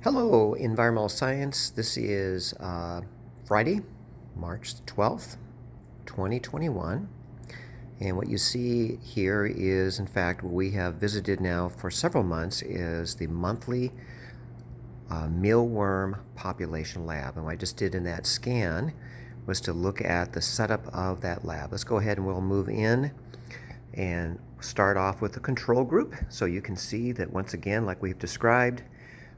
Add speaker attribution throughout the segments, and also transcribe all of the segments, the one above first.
Speaker 1: Hello, Environmental Science. This is Friday, March 12th, 2021. And what you see here is, in fact, what we have visited now for several months is the monthly mealworm population lab. And what I just did in that scan was to look at the setup of that lab. Let's go ahead and we'll move in and start off with the control group. So you can see that once again, like we've described,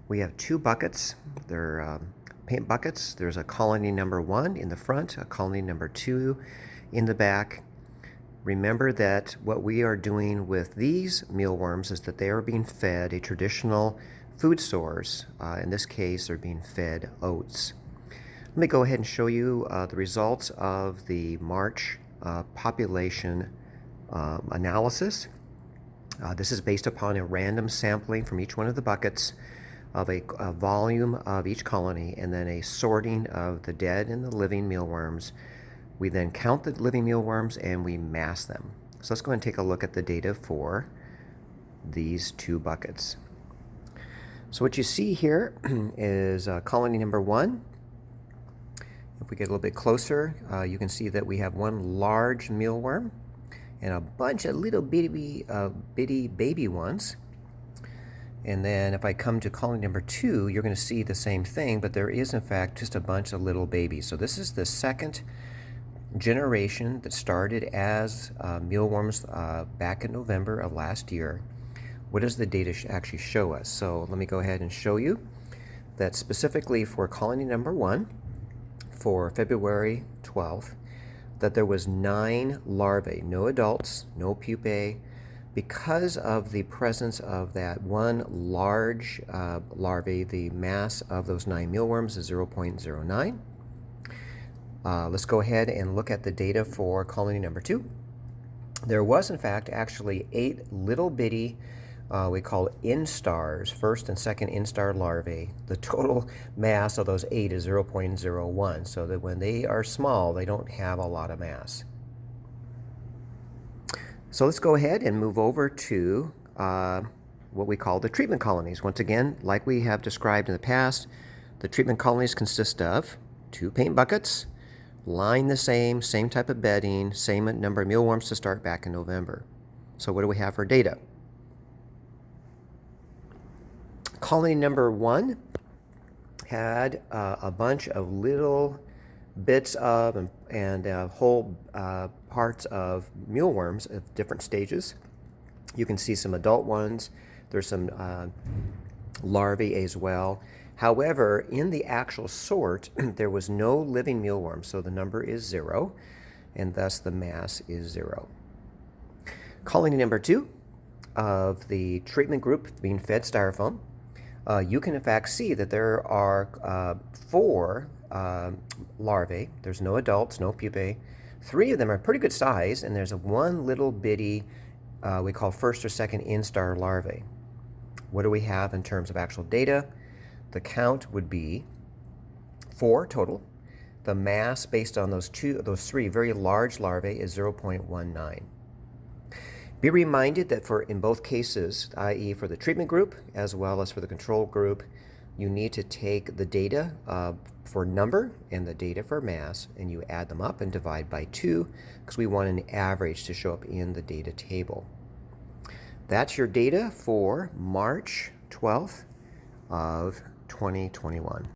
Speaker 1: we have two buckets. They're paint buckets. There's a colony number 1 in the front, a colony number 2 in the back. Remember that what we are doing with these mealworms is that they are being fed a traditional food source. In this case, they're being fed oats. Let me go ahead and show you the results of the March population analysis. This is based upon a random sampling from each one of the buckets of a volume of each colony, and then a sorting of the dead and the living mealworms. We then count the living mealworms and we mass them. So let's go ahead and take a look at the data for these two buckets. So what you see here is colony number 1. If we get a little bit closer, you can see that we have one large mealworm and a bunch of little bitty baby ones. And then if I come to colony number 2, you're going to see the same thing, but there is in fact just a bunch of little babies. So this is the second generation that started as mealworms back in November of last year. What does the data actually show us? So let me go ahead and show you that specifically for colony number 1, for February 12th, that there was 9 larvae, no adults, no pupae. Because of the presence of that one large larvae, the mass of those 9 mealworms is 0.09. Let's go ahead and look at the data for colony number 2. There was, in fact, actually 8 little bitty, we call instars, first and second instar larvae. The total mass of those 8 is 0.01, so that when they are small, they don't have a lot of mass. So let's go ahead and move over to what we call the treatment colonies. Once again, like we have described in the past, the treatment colonies consist of 2 paint buckets, lined the same type of bedding, same number of mealworms to start back in November. So what do we have for data? Colony number 1 had a bunch of little bits of and whole parts of mealworms of different stages. You can see some adult ones. There's some larvae as well. However, in the actual sort, there was no living mealworm, so the number is 0, and thus the mass is 0. Colony number 2 of the treatment group being fed styrofoam, you can in fact see that there are 4 larvae. There's no adults, no pupae. 3 of them are pretty good size, and there's one little bitty, we call first or second instar larvae. What do we have in terms of actual data? The count would be 4 total. The mass based on those 3 very large larvae is 0.19. Be reminded that in both cases, i.e. for the treatment group as well as for the control group, you need to take the data for number and the data for mass, and you add them up and divide by 2, because we want an average to show up in the data table. That's your data for March 12th of 2021.